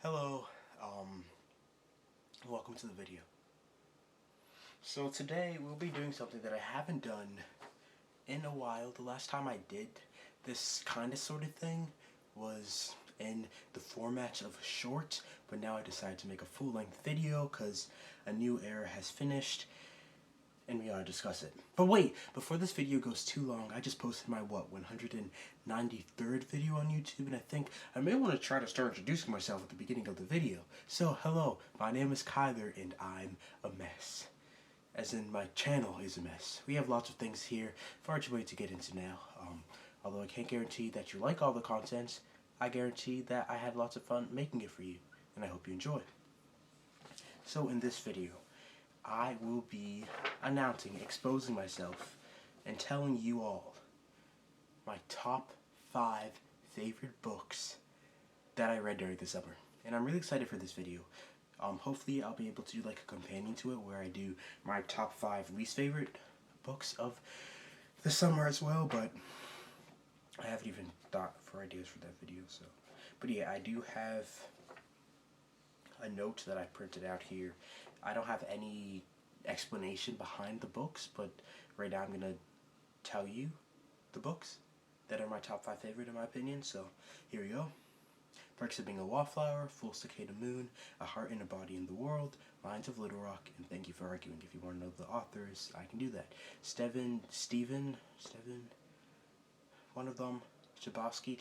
Hello, welcome to the video. So today we'll be doing something that I haven't done in a while. The last time I did this kind of sort of thing was in the format of a short, but now I decided to make a full-length video because a new era has finished and we gotta discuss it. But wait, before this video goes too long, I just posted my 193rd video on YouTube, and I think I may want to try to start introducing myself at the beginning of the video. So hello, my name is Kyler and I'm a mess. As in, my channel is a mess. We have lots of things here, far too many to get into now. Although I can't guarantee that you like all the content, I guarantee that I had lots of fun making it for you, and I hope you enjoy. So in this video, I will be announcing, exposing myself, and telling you all my top 5 favorite books that I read during the summer. And I'm really excited for this video. Hopefully I'll be able to do like a companion to it where I do my top 5 least favorite books of the summer as well, but I haven't even thought for ideas for that video. But yeah, I do have a note that I printed out here. I don't have any explanation behind the books, but right now I'm gonna tell you the books that are my top 5 favorite in my opinion. So here we go. Perks of Being a Wallflower, Full Cicada Moon, A Heart and a Body in the World, Lines of Little Rock, and Thank You for Arguing. If you want to know the authors, I can do that. Steven, one of them, Chbosky,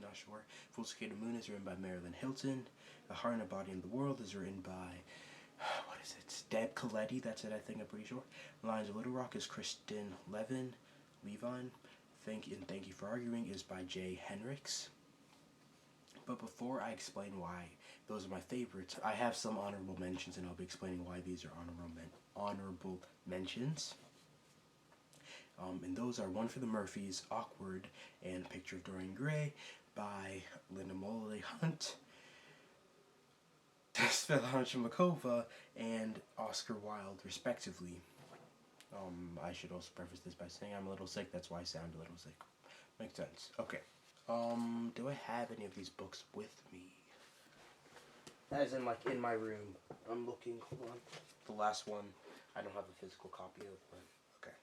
not sure. Full Cicada Moon is written by Marilyn Hilton. A Heart and a Body in the World is written by, what is it? Deb Coletti, that's it I think, I'm pretty sure. Lines of Little Rock is Kristen Levine. Thank You for Arguing is by Jay Henricks. But before I explain why those are my favorites, I have some honorable mentions, and I'll be explaining why these are honorable mentions. And those are One for the Murphys, Awkward, and Picture of Dorian Gray by Linda Molloy Hunt, Svetlana Chmakova, and Oscar Wilde, respectively. I should also preface this by saying I'm a little sick, that's why I sound a little sick. Makes sense. Okay. Do I have any of these books with me? As in, like, in my room. I'm looking, hold on. The last one, I don't have a physical copy of, but okay.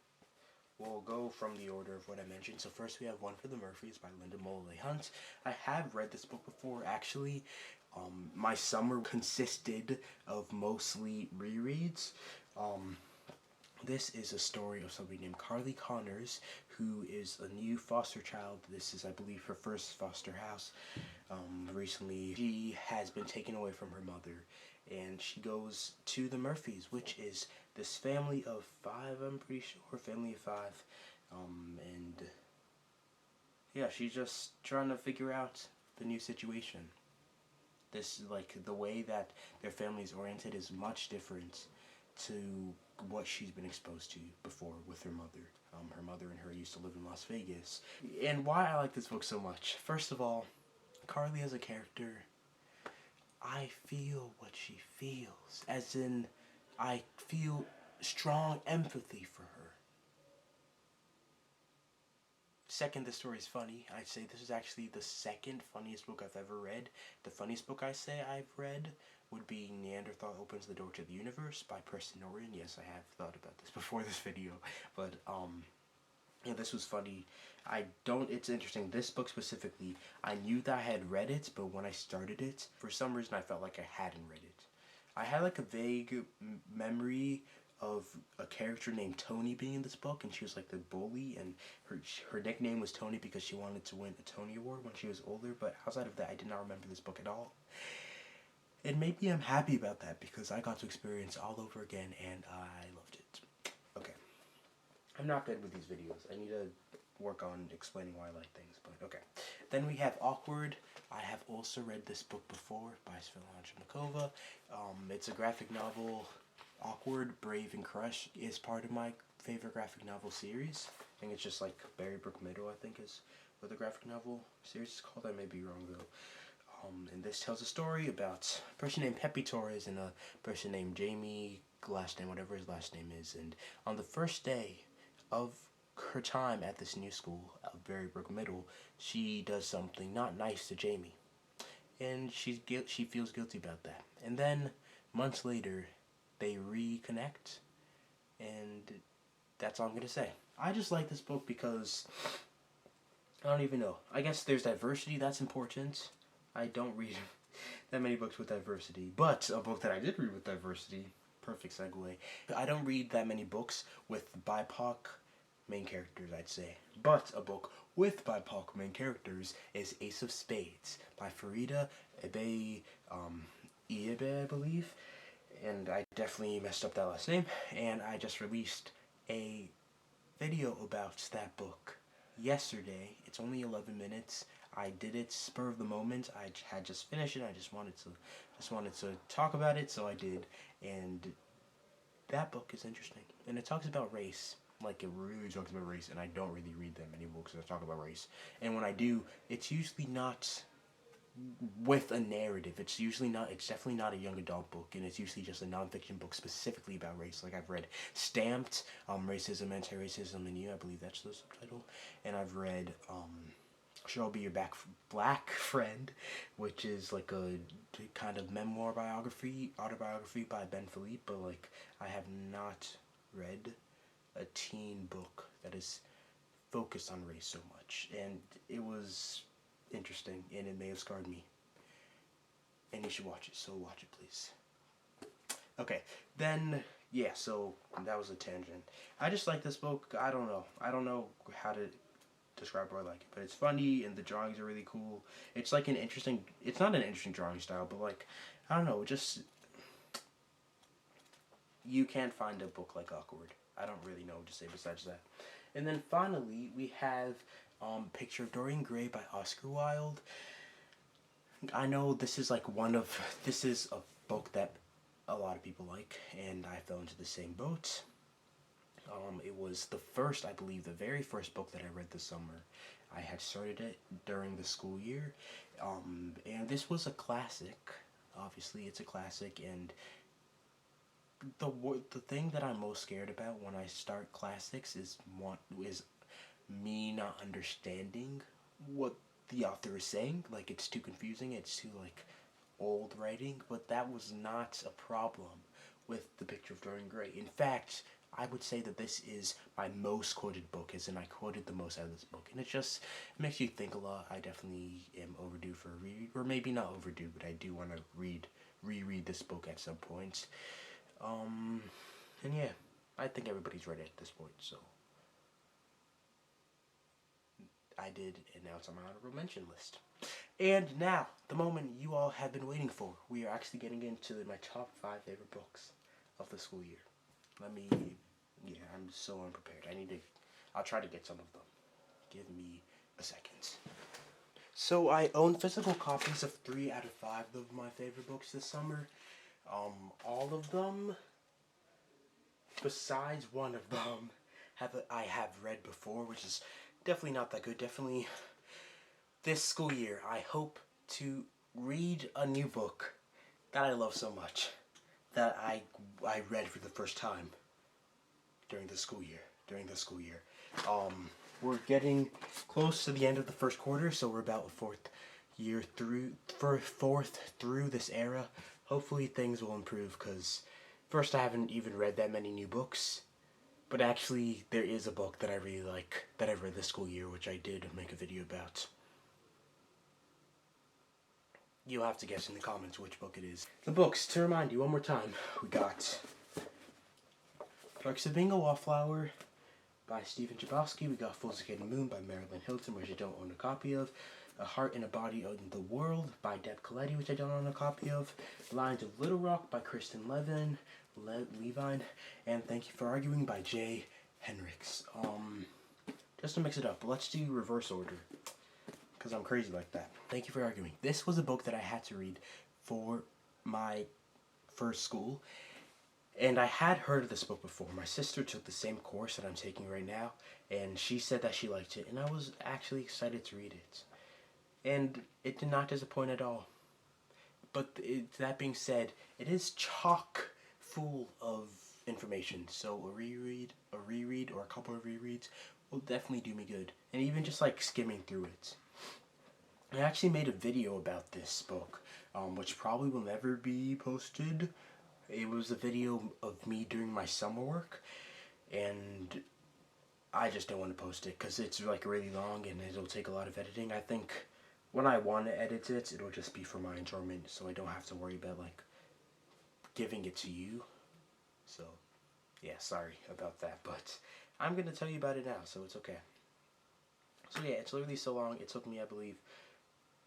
We'll go from the order of what I mentioned. So first we have One for the Murphys by Linda Molloy Hunt. I have read this book before, actually. My summer consisted of mostly rereads. This is a story of somebody named Carly Connors, who is a new foster child. This is, I believe, her first foster house. Recently, she has been taken away from her mother, and she goes to the Murphys, which is this family of 5, I'm pretty sure, family of 5. And yeah, she's just trying to figure out the new situation. This, like, the way that their family is oriented is much different to what she's been exposed to before with her mother. Her mother and her used to live in Las Vegas. And why I like this book so much. First of all, Carly as a character, I feel what she feels. As in, I feel strong empathy for her. Second, the story is funny. I'd say this is actually the second funniest book I've ever read. The funniest book I say I've read would be Neanderthal Opens the Door to the Universe by Preston Norton. Yes, I have thought about this before this video, but yeah, this was funny. It's interesting, this book specifically, I knew that I had read it, but when I started it, for some reason I felt like I hadn't read it. I had like a vague memory of a character named Tony being in this book, and she was like the bully, and her nickname was Tony because she wanted to win a Tony Award when she was older, but outside of that, I did not remember this book at all. And maybe I'm happy about that because I got to experience all over again and I loved it. Okay. I'm not good with these videos. I need to work on explaining why I like things, but okay. Then we have Awkward. I have also read this book before by Svetlana Chmakova. It's a graphic novel. Awkward, Brave, and Crush is part of my favorite graphic novel series. I think it's just like Berry Brook Middle, I think is what the graphic novel series is called. I may be wrong though. And this tells a story about a person named Pepe Torres and a person named Jamie, last name, whatever his last name is. And on the first day of her time at this new school, Berry Brook Middle, she does something not nice to Jamie. and she feels guilty about that. And then months later, they reconnect, and that's all I'm gonna say. I just like this book because I don't even know. I guess there's diversity that's important. I don't read that many books with diversity, but a book that I did read with diversity, perfect segue. I don't read that many books with BIPOC main characters, I'd say. But a book with BIPOC main characters is Ace of Spades by Farida Iebe, I believe. And I definitely messed up that last name. And I just released a video about that book yesterday. It's only 11 minutes. I did it spur of the moment. I had just finished it. I just wanted to talk about it, so I did. And that book is interesting. And it talks about race. Like, it really talks about race, and I don't really read that many books that talk about race. And when I do, it's usually not with a narrative. It's definitely not a young adult book, and it's usually just a nonfiction book specifically about race. Like, I've read Stamped, Racism, Anti-Racism, and You, I believe that's the subtitle. And I've read, Sure I'll Be Your Black Friend, which is like a kind of autobiography by Ben Philippe, but like, I have not read a teen book that is focused on race so much, and it was interesting, and it may have scarred me, and you should watch it, so watch it, please. Okay, then, yeah, so that was a tangent. I just like this book. I don't know how to describe why I like it, but it's funny, and the drawings are really cool. It's like it's not an interesting drawing style, but like, I don't know, just, you can't find a book like Awkward. I don't really know what to say besides that. And then finally, we have Picture of Dorian Gray by Oscar Wilde. I know this is a book that a lot of people like, and I fell into the same boat. It was the very first book that I read this summer. I had started it during the school year, and this was a classic. Obviously, it's a classic, and the thing that I'm most scared about when I start classics is me not understanding what the author is saying. Like, it's too confusing, it's too like old writing, but that was not a problem with The Picture of Dorian Gray. In fact, I would say that this is my most quoted book, as in I quoted the most out of this book, and it makes you think a lot. I definitely am overdue for a reread, or maybe not overdue, but I do want to reread this book at some point. And yeah, I think everybody's read it at this point, so I did, and now it's on my honorable mention list. And now, the moment you all have been waiting for. We are actually getting into my top 5 favorite books of the school year. I'm so unprepared. I'll try to get some of them. Give me a second. So I own physical copies of 3 out of 5 of my favorite books this summer. All of them, besides one of them, I have read before, which is definitely not that good. Definitely, this school year, I hope to read a new book that I love so much, that I read for the first time during the school year. We're getting close to the end of the first quarter, so we're about fourth through this era. Hopefully things will improve, because first, I haven't even read that many new books, but actually there is a book that I really like that I read this school year, which I did make a video about. You'll have to guess in the comments which book it is. The books, to remind you one more time, we got Perks of Being a Wallflower by Stephen Chbosky. We got Full Cicada Moon by Marilyn Hilton, which I don't own a copy of. A Heart and a Body in the World by Deb Coletti, which I don't own a copy of. Lions of Little Rock by Kristen Levine. And Thank You for Arguing by Jay Henricks. Just to mix it up, let's do reverse order, because I'm crazy like that. Thank You for Arguing. This was a book that I had to read for my first school, and I had heard of this book before. My sister took the same course that I'm taking right now, and she said that she liked it, and I was actually excited to read it. And it did not disappoint at all. But that being said, it is chock full of information, so a reread, or a couple of rereads will definitely do me good. And even just like skimming through it. I actually made a video about this book, which probably will never be posted. It was a video of me doing my summer work, and I just don't want to post it because it's like really long and it'll take a lot of editing. I think when I want to edit it, it'll just be for my enjoyment, so I don't have to worry about like giving it to you. So yeah, sorry about that, but I'm gonna tell you about it now, so it's okay. So yeah, it's literally so long. It took me, I believe,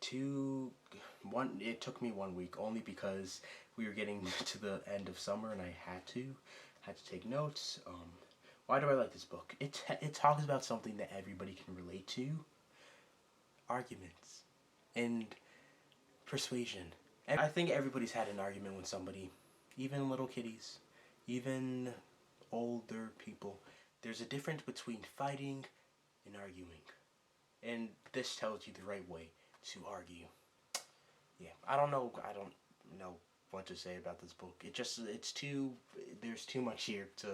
it took me 1 week, only because we were getting to the end of summer and I had to take notes. Why do I like this book? It talks about something that everybody can relate to: arguments and persuasion. I think everybody's had an argument with somebody, even little kiddies, even older people. There's a difference between fighting and arguing, and this tells you the right way to argue. Yeah, I don't know what to say about this book. There's too much here to,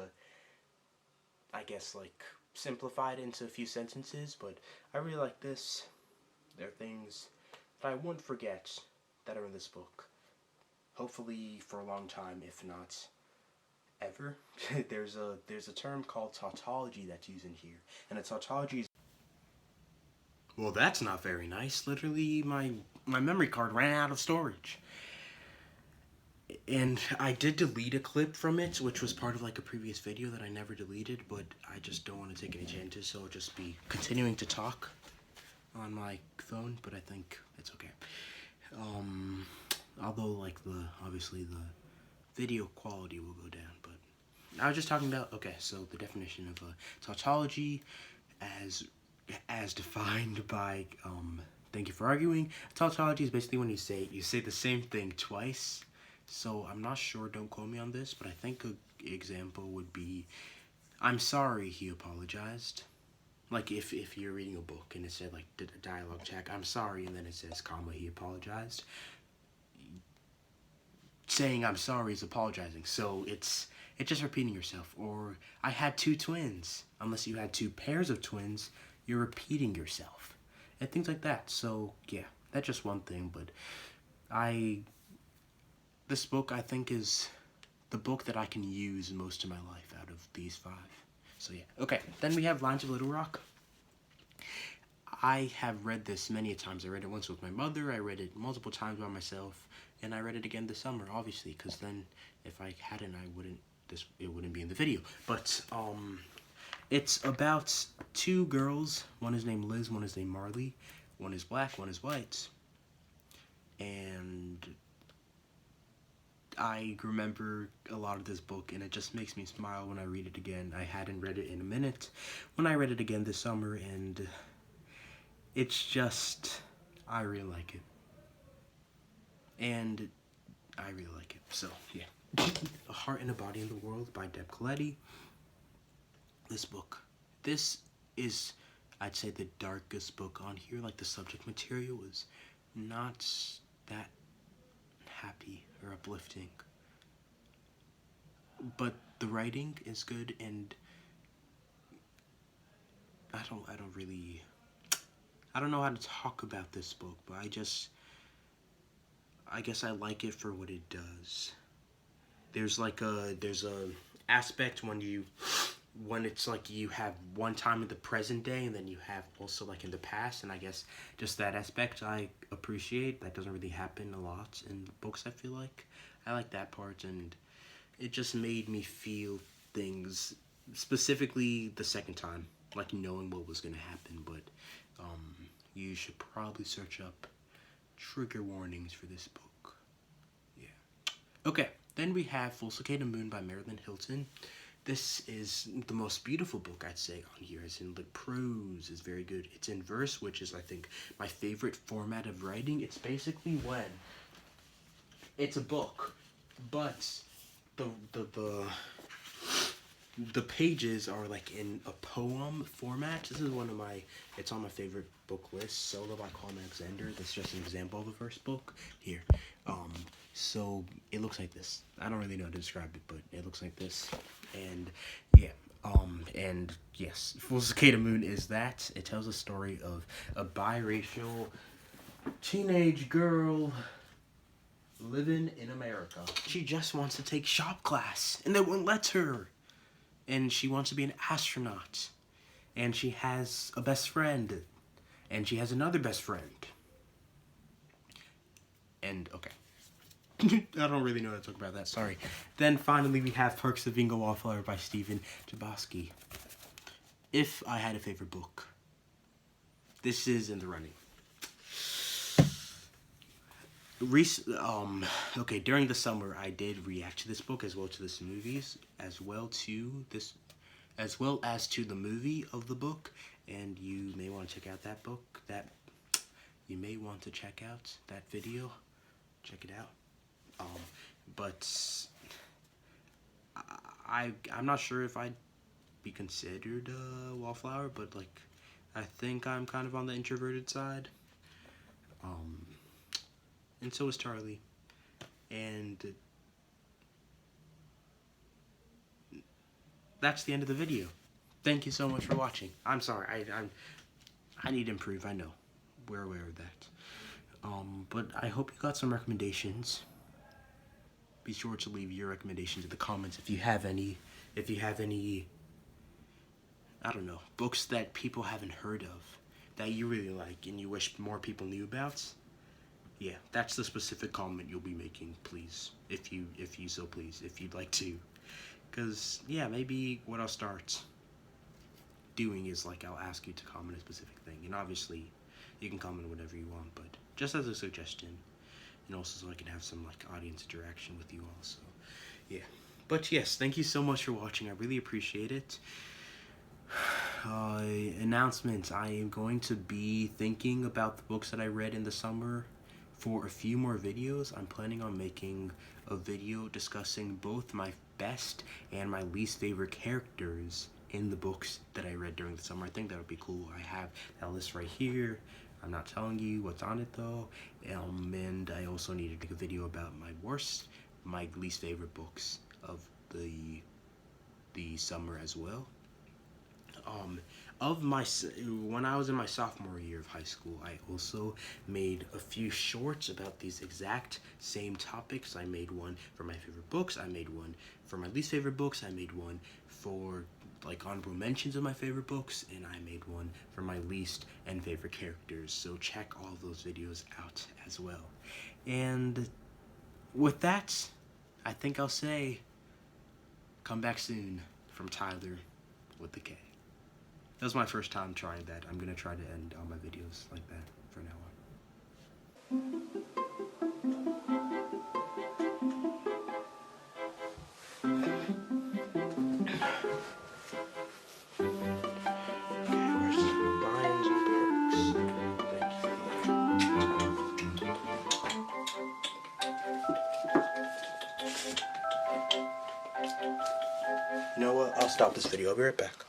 I guess, like, simplify it into a few sentences, but I really like this. There are things that I won't forget that are in this book. Hopefully for a long time, if not ever. There's a term called tautology that's used in here, and a tautology is... Well, that's not very nice. Literally, my memory card ran out of storage. And I did delete a clip from it, which was part of like a previous video that I never deleted, but I just don't want to take any chances, so I'll just be continuing to talk on my phone, but I think it's okay. Although like obviously the video quality will go down, but I was just talking about, okay, so the definition of tautology as defined by, thank you for arguing. Tautology is basically when you say the same thing twice. So I'm not sure, don't quote me on this, but I think an example would be, I'm sorry, he apologized. Like if you're reading a book and it said like dialogue check, I'm sorry, and then it says comma, he apologized. Saying I'm sorry is apologizing. So it's just repeating yourself. Or I had two twins. Unless you had two pairs of twins, you're repeating yourself. And things like that. So yeah, that's just one thing, but this book, I think, is the book that I can use most of my life out of these 5. So yeah. Okay, then we have Lines of Little Rock. I have read this many a times. I read it once with my mother, I read it multiple times by myself, and I read it again this summer, obviously, because then if I hadn't, it wouldn't be in the video. But it's about 2 girls. One is named Liz, one is named Marley. One is black, one is white. And I remember a lot of this book, and it just makes me smile when I read it again. I hadn't read it in a minute when I read it again this summer, and it's just, I really like it. And I really like it, so yeah. A Heart and a Body in the World by Deb Coletti. This is, I'd say, the darkest book on here. Like, the subject material is not that happy or uplifting, but the writing is good, and I don't know how to talk about this book, but I guess I like it for what it does. There's a aspect when it's like you have one time in the present day, and then you have also like in the past, and I guess just that aspect I appreciate. That doesn't really happen a lot in books, I feel like. I like that part, and it just made me feel things, specifically the second time, like knowing what was gonna happen. But you should probably search up trigger warnings for this book. Yeah. Okay, then we have Full Cicada Moon by Marilyn Hilton. This is the most beautiful book, I'd say, on here. As in, the prose is very good. It's in verse, which is, I think, my favorite format of writing. It's basically when it's a book, but the pages are like in a poem format. This is it's on my favorite book list, Solo by Colin Alexander. That's just an example of a verse book. Here. So it looks like this. I don't really know how to describe it, but it looks like this. And yeah, and yes, Full Cicada Moon is that. It tells a story of a biracial teenage girl living in America. She just wants to take shop class, and they won't let her. And she wants to be an astronaut. And she has a best friend. And she has another best friend. And, okay. I don't really know how to talk about that, sorry. Then finally we have Perks of Being a Wallflower by Stephen Chbosky. If I had a favorite book, this is in the running. Okay, during the summer I did react to this book as well to this movies, as well as to the movie of the book, and you may want to check out that book. You may want to check out that video. Check it out. But I'm not sure if I'd be considered a wallflower, but like I think I'm kind of on the introverted side. And so is Charlie. And that's the end of the video. Thank you so much for watching. I'm sorry, I need to improve, I know. We're aware of that. But I hope you got some recommendations. Be sure to leave your recommendations in the comments if you have any, I don't know, books that people haven't heard of, that you really like and you wish more people knew about. Yeah, that's the specific comment you'll be making, please, if you'd like to. Because, yeah, maybe what I'll start doing is, like, I'll ask you to comment a specific thing. And obviously, you can comment whatever you want, but just as a suggestion. And also so I can have some, like, audience interaction with you all, so, yeah. But, yes, thank you so much for watching. I really appreciate it. Announcements. I am going to be thinking about the books that I read in the summer for a few more videos. I'm planning on making a video discussing both my best and my least favorite characters in the books that I read during the summer. I think that would be cool. I have that list right here. I'm not telling you what's on it though. And I also need to make a video about my least favorite books of the summer as well. When I was in my sophomore year of high school, I also made a few shorts about these exact same topics. I made one for my favorite books, I made one for my least favorite books, I made one for like honorable mentions of my favorite books, and I made one for my least and favorite characters. So check all those videos out as well. And with that, I think I'll say, come back soon from Tyler with the K. That was my first time trying that. I'm going to try to end all my videos like that from now on. Where's Lions and Perks? You know what? I'll stop this video. I'll be right back.